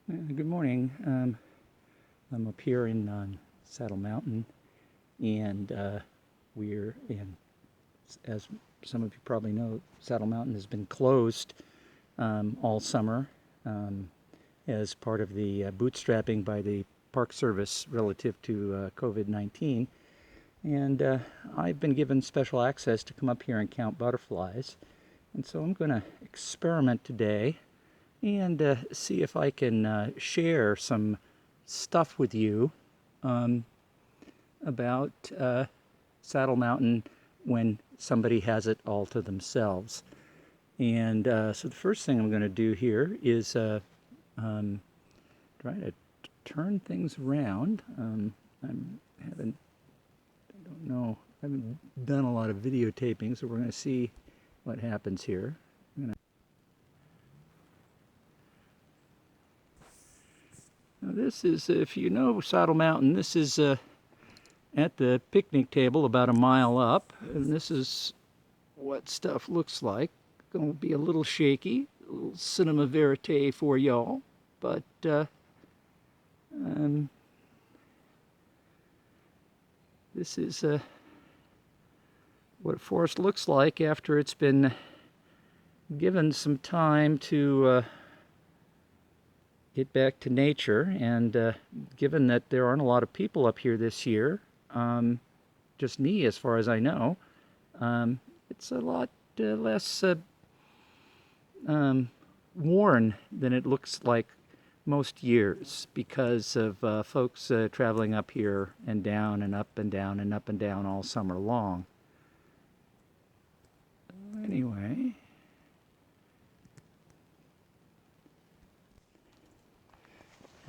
Good morning. I'm up here in Saddle Mountain, and we're in, as some of you probably know, Saddle Mountain has been closed all summer as part of the bootstrapping by the Park Service relative to COVID-19. And I've been given special access to come up here and count butterflies. And so I'm going to experiment today and see if I can share some stuff with you about Saddle Mountain when somebody has it all to themselves. And so the first thing I'm going to do here is try to turn things around. I don't know, I haven't done a lot of videotaping, so we're going to see what happens here. Now this is, if you know Saddle Mountain, this is at the picnic table about a mile up, and this is what stuff looks like. Going to be a little shaky, a little cinema verite for y'all, but this is what a forest looks like after it's been given some time to get back to nature. And given that there aren't a lot of people up here this year, just me as far as I know, it's a lot less worn than it looks like most years because of folks traveling up here and down and up and down and up and down all summer long. Anyway,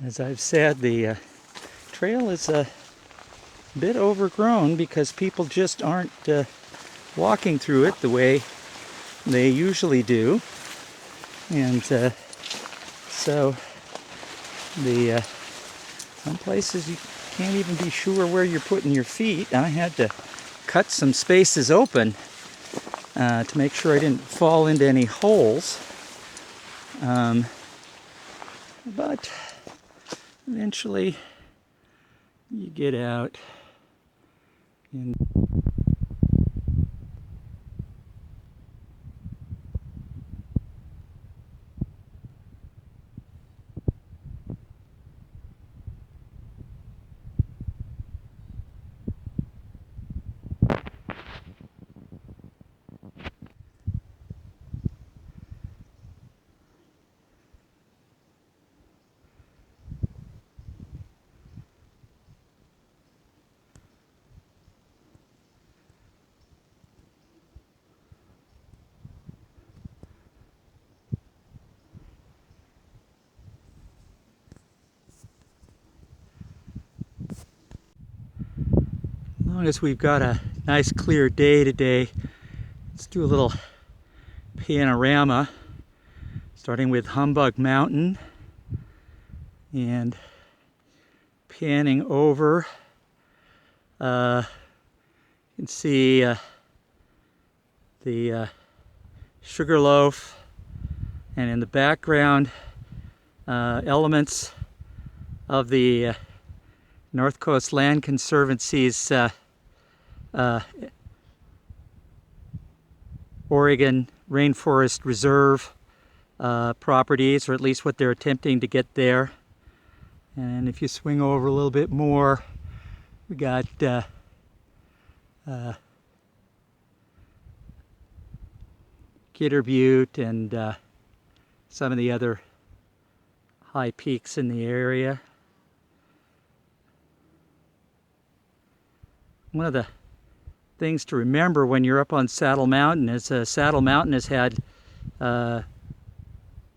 as I've said, the trail is a bit overgrown because people just aren't walking through it the way they usually do. And so the some places you can't even be sure where you're putting your feet. I had to cut some spaces open to make sure I didn't fall into any holes. But eventually you get out and as long as we've got a nice clear day today, let's do a little panorama, starting with Humbug Mountain and panning over. You can see the Sugarloaf, and in the background elements of the North Coast Land Conservancy's Oregon Rainforest Reserve properties, or at least what they're attempting to get there. And if you swing over a little bit more, we got Kidder Butte and some of the other high peaks in the area. One of the things to remember when you're up on Saddle Mountain is Saddle Mountain has had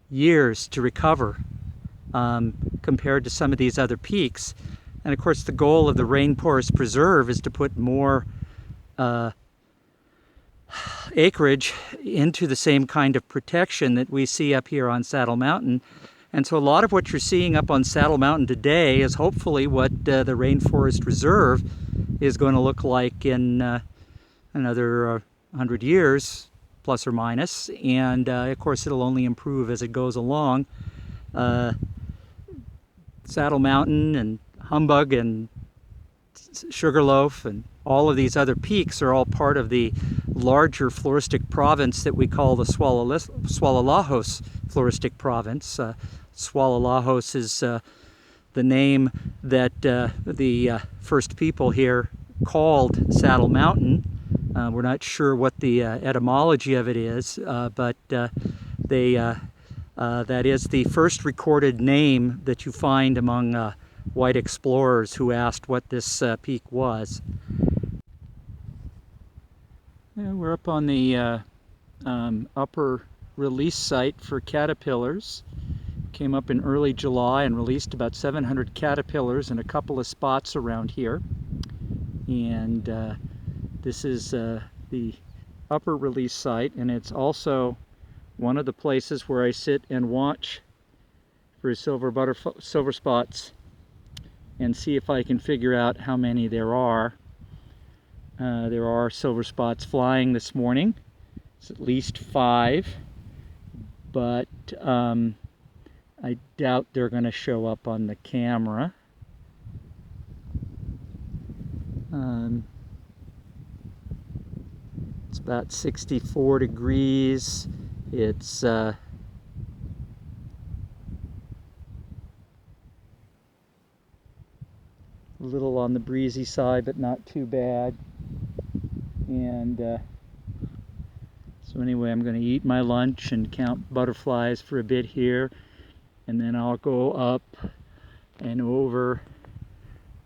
years to recover compared to some of these other peaks. And of course the goal of the Rainforest Preserve is to put more acreage into the same kind of protection that we see up here on Saddle Mountain. And so a lot of what you're seeing up on Saddle Mountain today is hopefully what the Rainforest Reserve is going to look like in another 100 years, plus or minus. And of course it'll only improve as it goes along. Saddle Mountain and Humbug and Sugarloaf and all of these other peaks are all part of the larger floristic province that we call the Swallowlahos floristic province. Swallowlahos is the name that the first people here called Saddle Mountain. We're not sure what the etymology of it is, but that is the first recorded name that you find among white explorers who asked what this peak was. We're up on the upper release site for caterpillars. Came up in early July and released about 700 caterpillars in a couple of spots around here. And this is the upper release site, and it's also one of the places where I sit and watch for silver spots and see if I can figure out how many there are. There are silver spots flying this morning. It's at least 5, but I doubt they're going to show up on the camera. It's about 64 degrees. It's a little on the breezy side, but not too bad. And so anyway, I'm going to eat my lunch and count butterflies for a bit here, and then I'll go up and over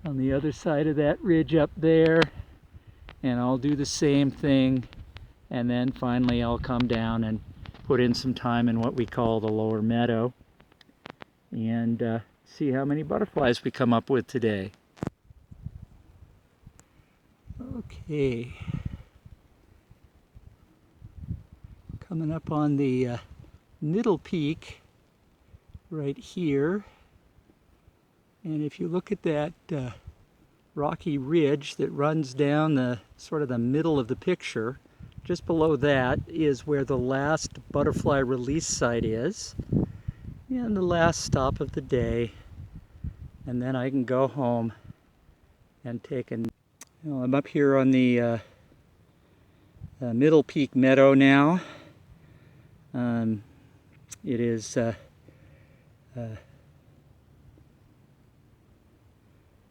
on the other side of that ridge up there, and I'll do the same thing, and then finally I'll come down and put in some time in what we call the lower meadow and see how many butterflies we come up with today. Okay, coming up on the middle peak right here, and if you look at that rocky ridge that runs down the sort of the middle of the picture, just below that is where the last butterfly release site is, and the last stop of the day, and then I can go home and take a... Well, I'm up here on the middle peak meadow now. It is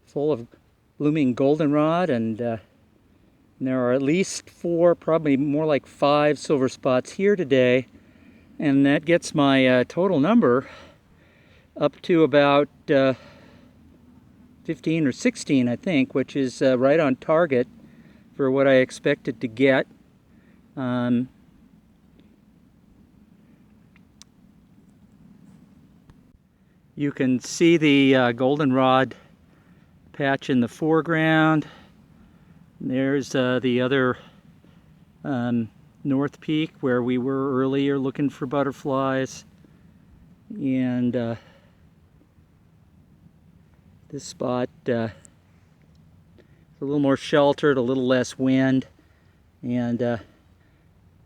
full of blooming goldenrod, and there are at least 4, probably more like 5 silver spots here today, and that gets my total number up to about 15 or 16, I think, which is right on target for what I expected to get. You can see the goldenrod patch in the foreground. There's the other North Peak where we were earlier looking for butterflies, and this spot is a little more sheltered, a little less wind, and a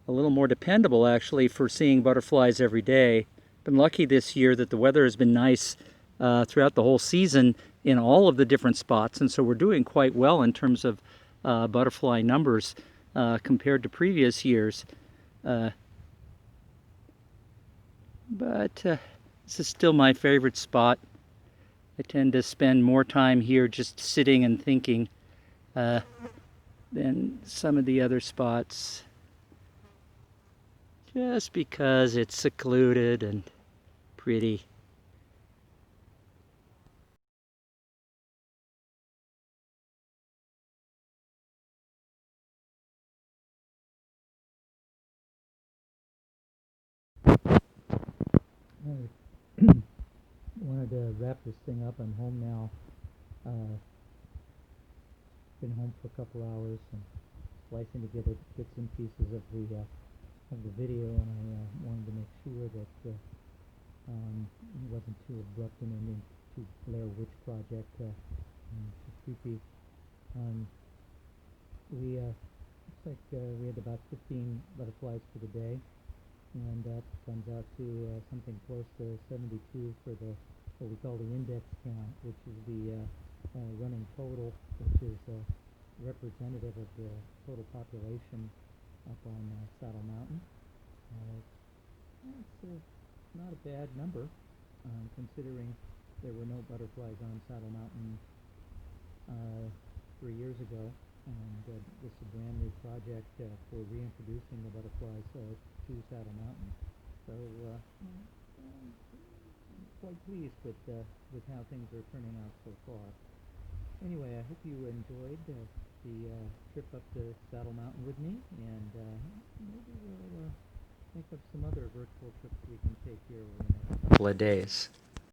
little more dependable actually for seeing butterflies every day. Been lucky this year that the weather has been nice throughout the whole season in all of the different spots, and so we're doing quite well in terms of butterfly numbers compared to previous years. But this is still my favorite spot. I tend to spend more time here just sitting and thinking than some of the other spots, just because it's secluded and pretty. Wanted to wrap this thing up. I'm home now. Been home for a couple hours and splicing together bits and pieces of the video, and I wanted to make sure that it wasn't too abrupt and ending to Blair Witch Project. Too creepy. Looks like we had about 15 butterflies for the day, and that comes out to something close to 72 for the what we call the index count, which is the running total, which is representative of the total population up on Saddle Mountain. It's not a bad number, considering there were no butterflies on Saddle Mountain 3 years ago, and this is a brand new project for reintroducing the butterflies to Saddle Mountain. So I'm quite pleased with how things are turning out so far. Anyway, I hope you enjoyed the trip up to Saddle Mountain with me, and maybe we'll think of some other virtual trips we can take here over the next couple of days.